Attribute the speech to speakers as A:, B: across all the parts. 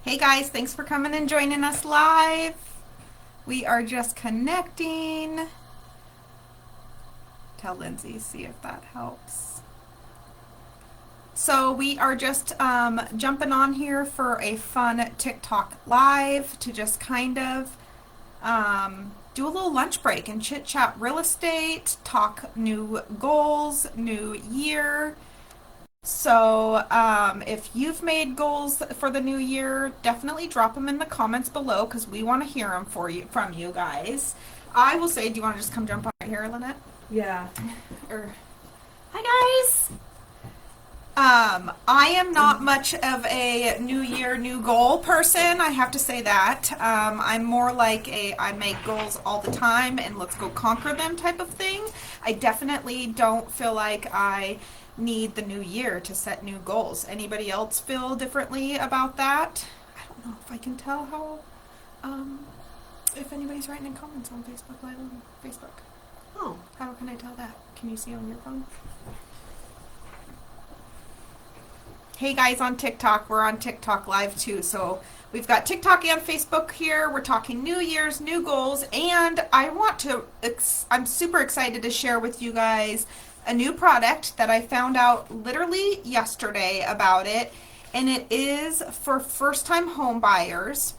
A: Hey guys, thanks for coming and joining us live. We are just connecting. Tell Lindsay, see if that helps. So we are just jumping on here for a fun TikTok live to just kind of do a little lunch break and chit chat real estate, talk new goals, new year. So, if you've made goals for the new year, definitely drop them in the comments below because we want to hear them from you guys. I will say, do you want to just come jump on right here, Lynette?
B: Yeah.
A: Or, hi guys. I am not much of a new year, new goal person. I have to say that. I'm more like I make goals all the time and let's go conquer them type of thing. I definitely don't feel like I need the new year to set new goals. Anybody else feel differently about that? I don't know if I can tell if anybody's writing in comments on Facebook Live on Facebook.
B: Oh.
A: How can I tell that? Can you see on your phone? Hey guys on TikTok, we're on TikTok live too. So we've got TikTok and Facebook here. We're talking New Year's, new goals, and I'm super excited to share with you guys a new product that I found out literally yesterday about it. And it is for first-time home buyers.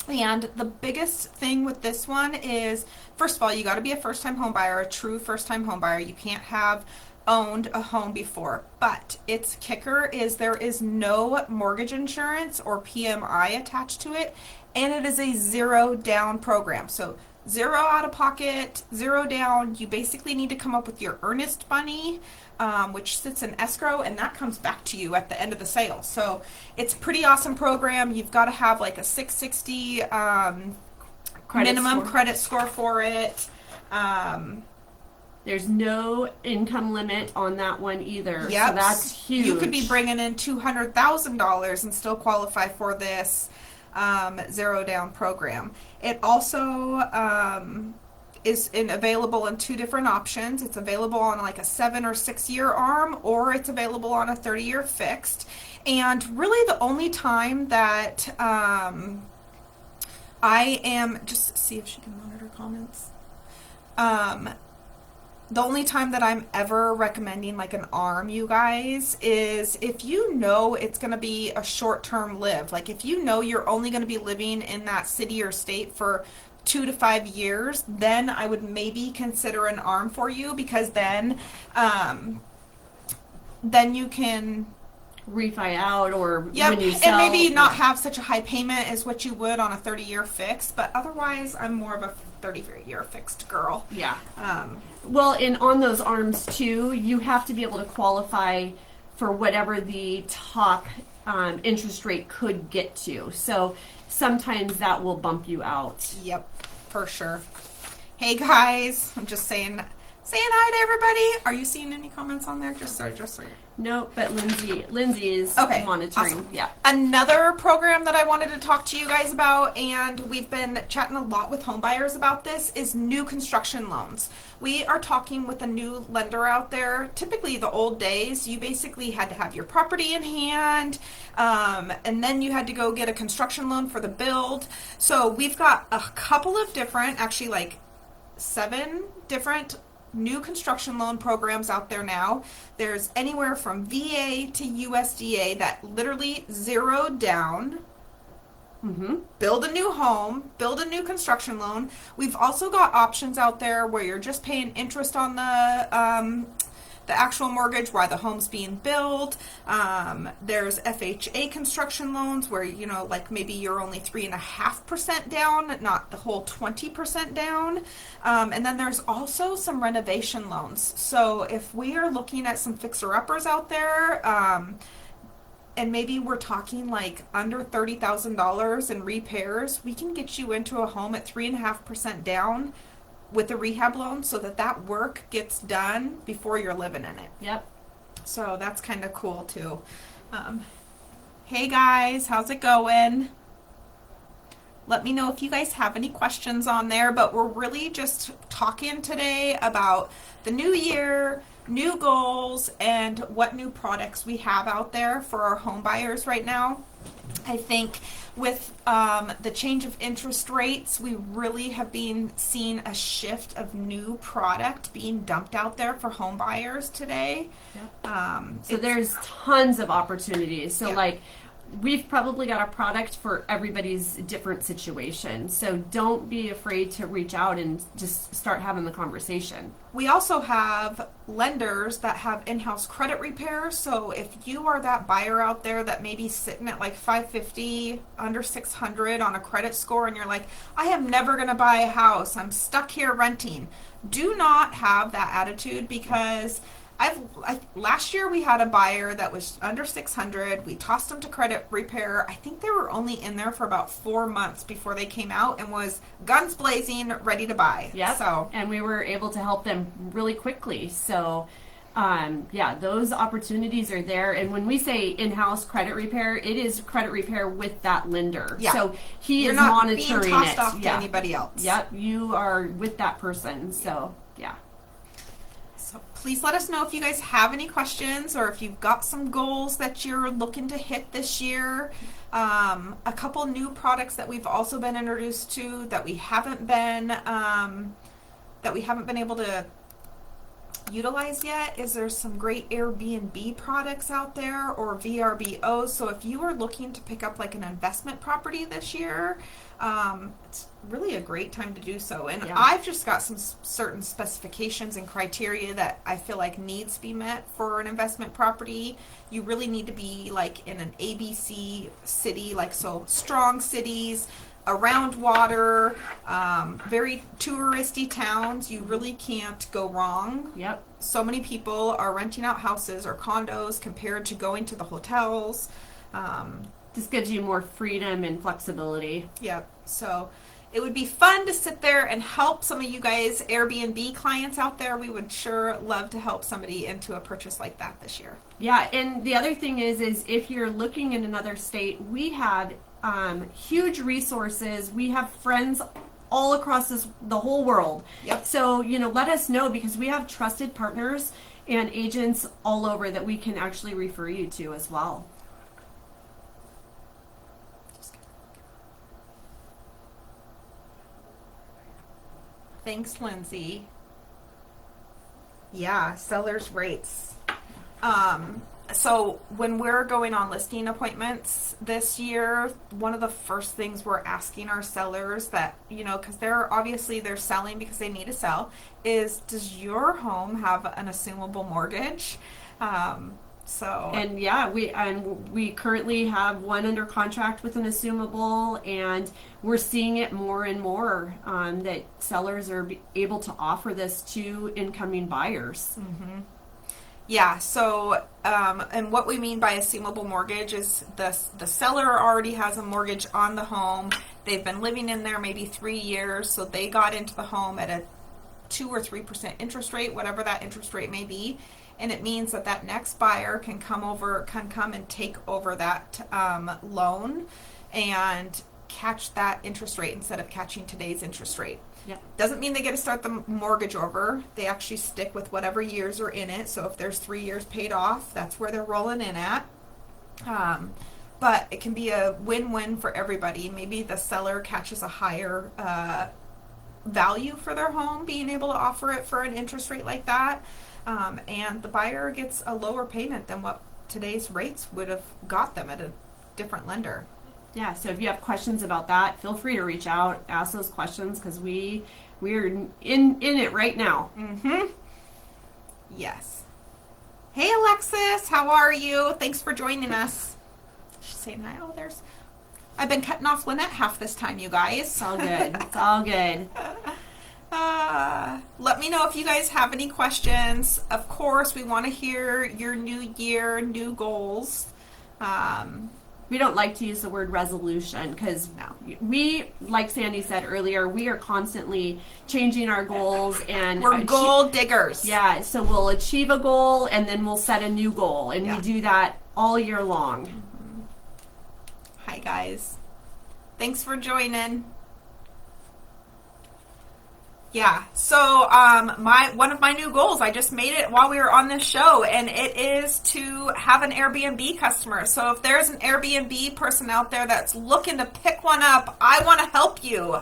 A: And the biggest thing with this one is, first of all, you got to be a first-time home buyer, a true first-time home buyer. You can't have owned a home before, but its kicker is there is no mortgage insurance or PMI attached to it, and it is a zero down program. So zero out of pocket, zero down. You basically need to come up with your earnest money, which sits in escrow, and that comes back to you at the end of the sale. So it's a pretty awesome program. You've got to have like a 660 minimum credit score for it.
B: There's no income limit on that one either.
A: Yep.
B: So that's huge.
A: You could be bringing in $200,000 and still qualify for this zero down program. It also is available in two different options. It's available on like a 7 or 6 year ARM, or it's available on a 30-year fixed. And really the only time that I am, just see if she can monitor comments. The only time that I'm ever recommending like an ARM, you guys, is if you know it's going to be a short-term live. Like if you know you're only going to be living in that city or state for 2 to 5 years, then I would maybe consider an ARM for you, because then you can
B: refi out, or
A: Yep,
B: when you sell,
A: and maybe not have such a high payment as what you would on a 30-year fixed, but otherwise I'm more of a 30-year fixed girl.
B: Yeah. Well, and on those ARMs too, you have to be able to qualify for whatever the top interest rate could get to. So sometimes that will bump you out.
A: Yep, for sure. Hey guys, I'm just saying hi to everybody. Are you seeing any comments on there? Just so.
B: No, but Lindsay is
A: Okay,
B: monitoring.
A: awesome.
B: Yeah.
A: Another program that I wanted to talk to you guys about, and we've been chatting a lot with home buyers about this, is new construction loans. We are talking with a new lender out there. Typically the old days, you basically had to have your property in hand, and then you had to go get a construction loan for the build. So we've got a couple of different, actually like 7 different new construction loan programs out there now. There's anywhere from VA to USDA that literally zero down. Build a new home, build a new construction loan. We've also got options out there where you're just paying interest on the actual mortgage while the home's being built. There's FHA construction loans where, you know, like maybe you're only 3.5% down, not the whole 20% down. And then there's also some renovation loans. So if we are looking at some fixer-uppers out there, and maybe we're talking like under $30,000 in repairs, we can get you into a home at 3.5% down with a rehab loan, so that work gets done before you're living in it.
B: Yep.
A: So that's kind of cool too. Hey guys, how's it going? Let me know if you guys have any questions on there, but we're really just talking today about the new year, new goals, and what new products we have out there for our home buyers right now. I think with the change of interest rates, we really have been seeing a shift of new product being dumped out there for home buyers today.
B: So there's tons of opportunities. So
A: Yeah.
B: like we've probably got a product for everybody's different situation. So don't be afraid to reach out and just start having the conversation.
A: We also have lenders that have in-house credit repair. So if you are that buyer out there that may be sitting at like 550, under 600 on a credit score, and you're like, I am never going to buy a house, I'm stuck here renting. Do not have that attitude, because last year we had a buyer that was under 600. We tossed them to credit repair. I think they were only in there for about 4 months before they came out and was guns blazing, ready to buy.
B: Yep.
A: So,
B: and we were able to help them really quickly. So, yeah, those opportunities are there. And when we say in-house credit repair, it is credit repair with that lender.
A: Yeah.
B: So he
A: you're
B: is
A: not
B: monitoring
A: being tossed
B: it.
A: off to
B: Yeah.
A: anybody else.
B: Yep, you are with that person. So, yeah.
A: So please let us know if you guys have any questions, or if you've got some goals that you're looking to hit this year. A couple new products that we've also been introduced to that we haven't been able to utilize yet is there's some great Airbnb products out there, or VRBOs. So if you are looking to pick up like an investment property this year, it's really a great time to do so. And
B: Yeah.
A: I've just got some certain specifications and criteria that I feel like needs to be met for an investment property. You really need to be like in an ABC city, like so strong cities, around water, very touristy towns. You really can't go wrong.
B: Yep.
A: So many people are renting out houses or condos compared to going to the hotels.
B: This gives you more freedom and flexibility.
A: Yep. So it would be fun to sit there and help some of you guys Airbnb clients out there. We would sure love to help somebody into a purchase like that this year.
B: Yeah, and the other thing is if you're looking in another state, we have huge resources. We have friends all across the whole world.
A: Yep.
B: So, let us know, because we have trusted partners and agents all over that we can actually refer you to as well.
A: Thanks, Lindsay. Yeah, sellers rates. So when we're going on listing appointments this year, one of the first things we're asking our sellers that, because they're selling because they need to sell, is, does your home have an assumable mortgage?
B: And yeah, we currently have one under contract with an assumable, and we're seeing it more and more that sellers are able to offer this to incoming buyers.
A: Mm-hmm. Yeah, so and what we mean by assumable mortgage is the seller already has a mortgage on the home. They've been living in there maybe 3 years, so they got into the home at a 2 or 3% interest rate, whatever that interest rate may be. And it means that next buyer can come and take over that loan and catch that interest rate instead of catching today's interest rate.
B: Yep.
A: Doesn't mean they get to start the mortgage over. They actually stick with whatever years are in it. So if there's 3 years paid off, that's where they're rolling in at. But it can be a win-win for everybody. Maybe the seller catches a higher value for their home, being able to offer it for an interest rate like that. And the buyer gets a lower payment than what today's rates would have got them at a different lender.
B: Yeah, so if you have questions about that, feel free to reach out, ask those questions, because we're in it right now.
A: Mm-hmm. Yes. Hey, Alexis, how are you? Thanks for joining us. She's saying hi. Oh, I've been cutting off Lynette half this time, you guys.
B: It's all good. It's all good.
A: Let me know if you guys have any questions. Of course, we want to hear your new year, new goals.
B: We don't like to use the word resolution, because we, like Sandy said earlier, we are constantly changing our goals, and
A: we're goal diggers.
B: Yeah, so we'll achieve a goal and then we'll set a new goal, and we do that all year long.
A: Mm-hmm. Hi guys. Thanks for joining. Yeah. So my one of my new goals, I just made it while we were on this show, and it is to have an Airbnb customer. So if there's an Airbnb person out there that's looking to pick one up, I want to help you.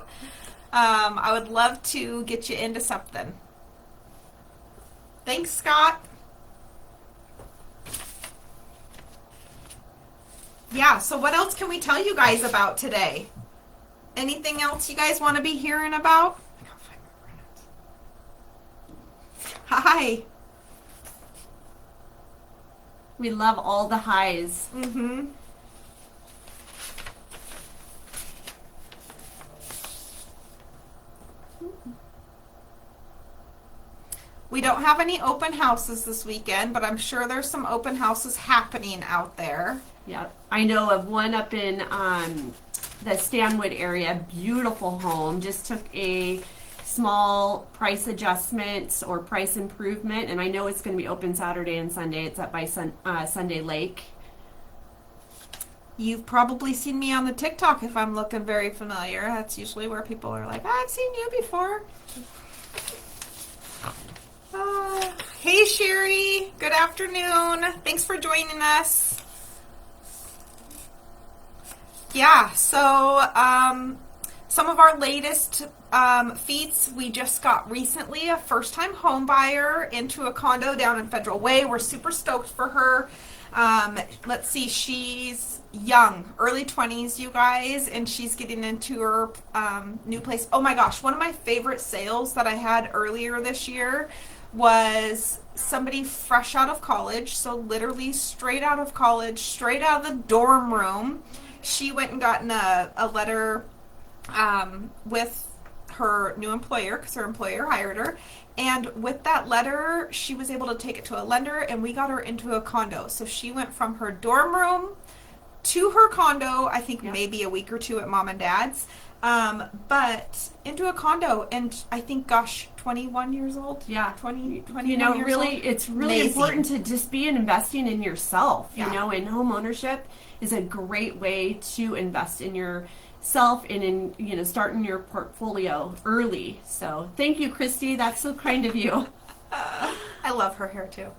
A: I would love to get you into something. Thanks, Scott. Yeah, so what else can we tell you guys about today? Anything else you guys want to be hearing about? Hi.
B: We love all the highs.
A: Mm-hmm. We don't have any open houses this weekend, but I'm sure there's some open houses happening out there.
B: Yeah, I know of one up in the Stanwood area. Beautiful home. Just took a small price adjustment or price improvement, and I know it's going to be open Saturday and Sunday. It's up by Sunday Lake.
A: You've probably seen me on the TikTok if I'm looking very familiar. That's usually where people are like, I've seen you before. Hey Sherry, good afternoon. Thanks for joining us. Yeah, so some of our latest feats, we just got recently a first-time home buyer into a condo down in Federal Way. We're super stoked for her. Let's see, she's young, early 20s, you guys, and she's getting into her new place. Oh my gosh, one of my favorite sales that I had earlier this year was somebody fresh out of college, so literally straight out of college, straight out of the dorm room. She went and gotten a letter with her new employer because her employer hired her. And with that letter, she was able to take it to a lender, and we got her into a condo. So she went from her dorm room to her condo, I think maybe a week or two at mom and dad's, but into a condo. And I think, gosh, 21 years old?
B: Yeah.
A: 21
B: you know,
A: years
B: really,
A: old?
B: it's really
A: Amazing.
B: important to just be investing in yourself,
A: Yeah.
B: you know, and home ownership is a great way to invest in yourself and in, you know, starting your portfolio early. So thank you, Christy. That's so kind of you.
A: I love her hair too.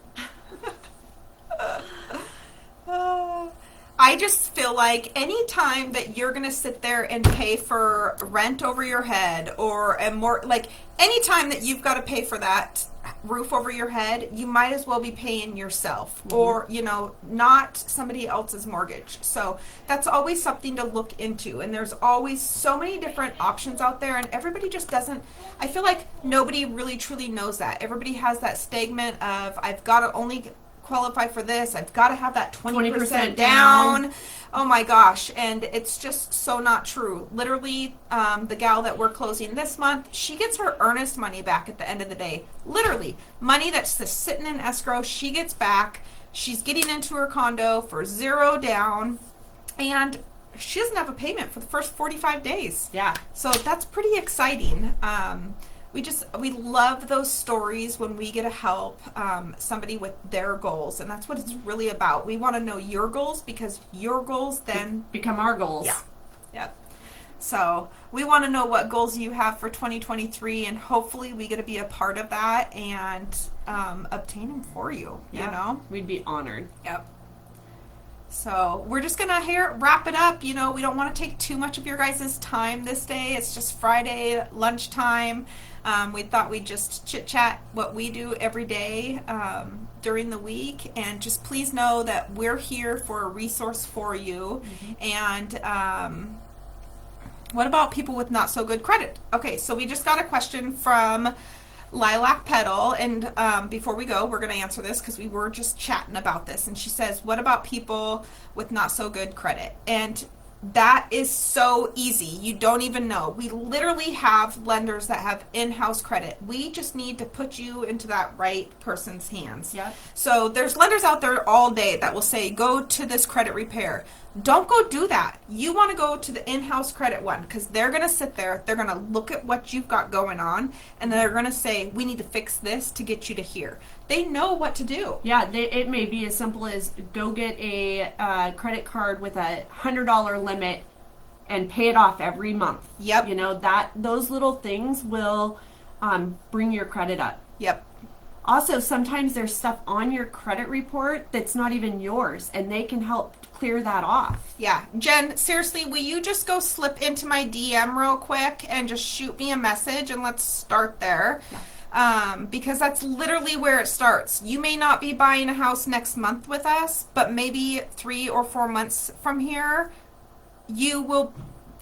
A: I just feel like any time that you're going to sit there and pay for rent over your head or a more, like any time that you've got to pay for that roof over your head, you might as well be paying yourself or, you know, not somebody else's mortgage. So that's always something to look into. And there's always so many different options out there, and everybody just doesn't, I feel like nobody really truly knows that. Everybody has that statement of, I've got to only qualify for this, I've got to have that 20% down. Oh my gosh. And it's just so not true. Literally, the gal that we're closing this month, she gets her earnest money back at the end of the day. Literally, money that's just sitting in escrow, she gets back. She's getting into her condo for $0 down, and she doesn't have a payment for the first 45 days.
B: Yeah.
A: So that's pretty exciting. We love those stories when we get to help somebody with their goals, and that's what it's really about. We want to know your goals because your goals then
B: become our goals.
A: Yeah. Yep. So we want to know what goals you have for 2023, and hopefully we get to be a part of that and obtain them for you.
B: Yeah.
A: You know,
B: We'd be honored.
A: Yep. So we're just gonna wrap it up. You know, we don't want to take too much of your guys' time this day. It's just Friday lunchtime. We thought we'd just chit chat what we do every day during the week, and just please know that we're here for a resource for you. And what about people with not so good credit? Okay, so we just got a question from Lilac Petal, and before we go, we're going to answer this because we were just chatting about this, and she says, what about people with not so good credit? And that is so easy. You don't even know. We literally have lenders that have in-house credit. We just need to put you into that right person's hands.
B: Yeah.
A: So there's lenders out there all day that will say, go to this credit repair. Don't go do that. You want to go to the in-house credit one because they're going to sit there, they're going to look at what you've got going on, and they're going to say, we need to fix this to get you to here. They know what to do.
B: Yeah, it may be as simple as go get a credit card with a $100 limit and pay it off every month.
A: Yep.
B: You know, those little things will bring your credit up.
A: Yep.
B: Also, sometimes there's stuff on your credit report that's not even yours, and they can help clear that off.
A: Yeah. Jen, seriously, will you just go slip into my DM real quick and just shoot me a message and let's start there? Because that's literally where it starts. You may not be buying a house next month with us, but maybe 3 or 4 months from here, you'll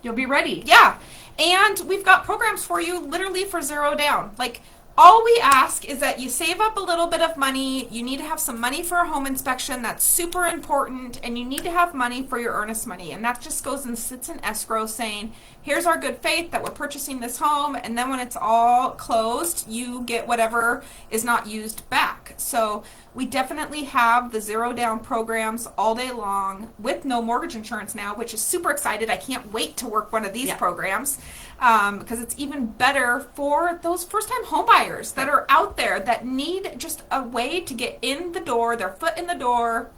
B: be ready.
A: Yeah. And we've got programs for you literally for zero down. Like, all we ask is that you save up a little bit of money. You need to have some money for a home inspection. That's super important. And you need to have money for your earnest money. And that just goes and sits in escrow saying, here's our good faith that we're purchasing this home. And then when it's all closed, you get whatever is not used back. So we definitely have the zero down programs all day long with no mortgage insurance now, which is super excited. I can't wait to work one of these programs. Because it's even better for those first-time home buyers that are out there that need just a way to get in the door, their foot in the door.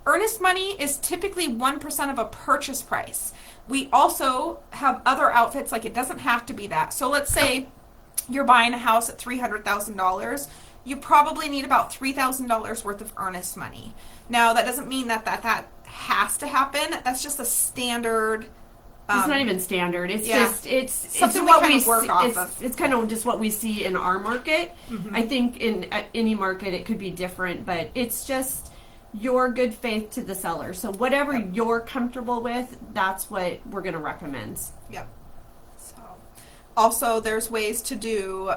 A: Earnest money is typically 1% of a purchase price. We also have other outfits, like it doesn't have to be that. So let's say you're buying a house at $300,000. You probably need about $3,000 worth of earnest money. Now, that doesn't mean that has to happen. That's just a standard.
B: It's not even standard. It's just it's
A: something
B: what
A: we
B: we
A: work off of.
B: It's kind of just what we see in our market.
A: Mm-hmm.
B: I think in any market it could be different, but it's just your good faith to the seller. So whatever you're comfortable with, that's what we're going to recommend.
A: Yep. So, also there's ways to do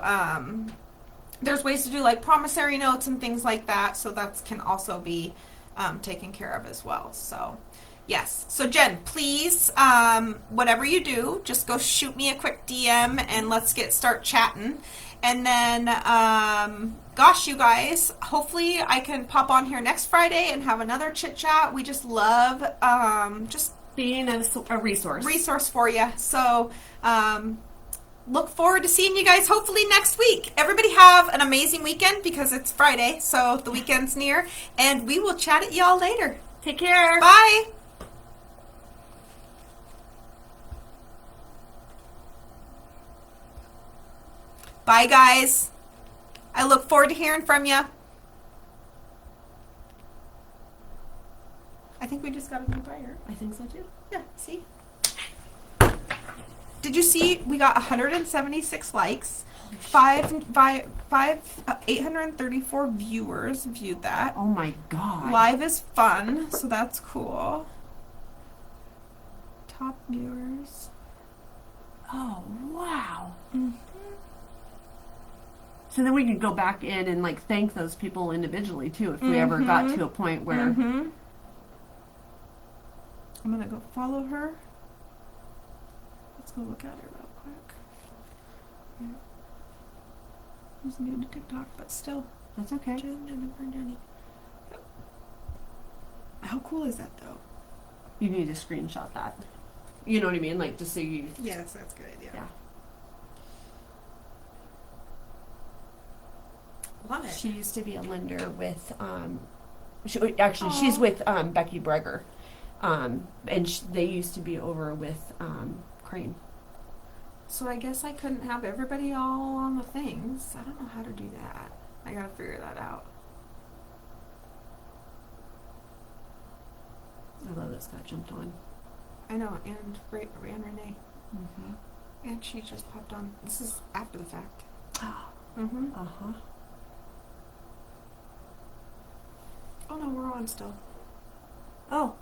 A: like promissory notes and things like that. So that can also be taken care of as well. So. Yes. So Jen, please, whatever you do, just go shoot me a quick DM and let's start chatting. And then, gosh, you guys, hopefully I can pop on here next Friday and have another chit chat. We just love just
B: being a resource
A: for you. So look forward to seeing you guys hopefully next week. Everybody have an amazing weekend because it's Friday, so the weekend's near. And we will chat at y'all later.
B: Take care.
A: Bye. Bye, guys. I look forward to hearing from you. I think we just got a new buyer.
B: I think so too.
A: Yeah, see? Did you see we got 176 likes? 834 viewers viewed that.
B: Oh my God.
A: Live is fun, so that's cool. Top viewers.
B: Oh, wow.
A: Mm-hmm.
B: So then we can go back in and like thank those people individually too if we ever got to a point where
A: I'm gonna go follow her. Let's go look at her real quick. Yeah. Who's new to TikTok, but still.
B: That's okay.
A: Jennifer, Jenny. How cool is that though?
B: You need to screenshot that. You know what I mean? Like just so you.
A: Yes, that's good. Yeah. Love it.
B: She used to be a lender with she's with Becky Breger, and they used to be over with Crane.
A: So I guess I couldn't have everybody all on the things. I don't know how to do that. I gotta figure that out.
B: I love that Scott jumped on.
A: I know, and Renee.
B: Mm-hmm.
A: And she just popped on. This is after the fact.
B: Mm-hmm. Uh-huh.
A: Oh no, we're on still.
B: Oh.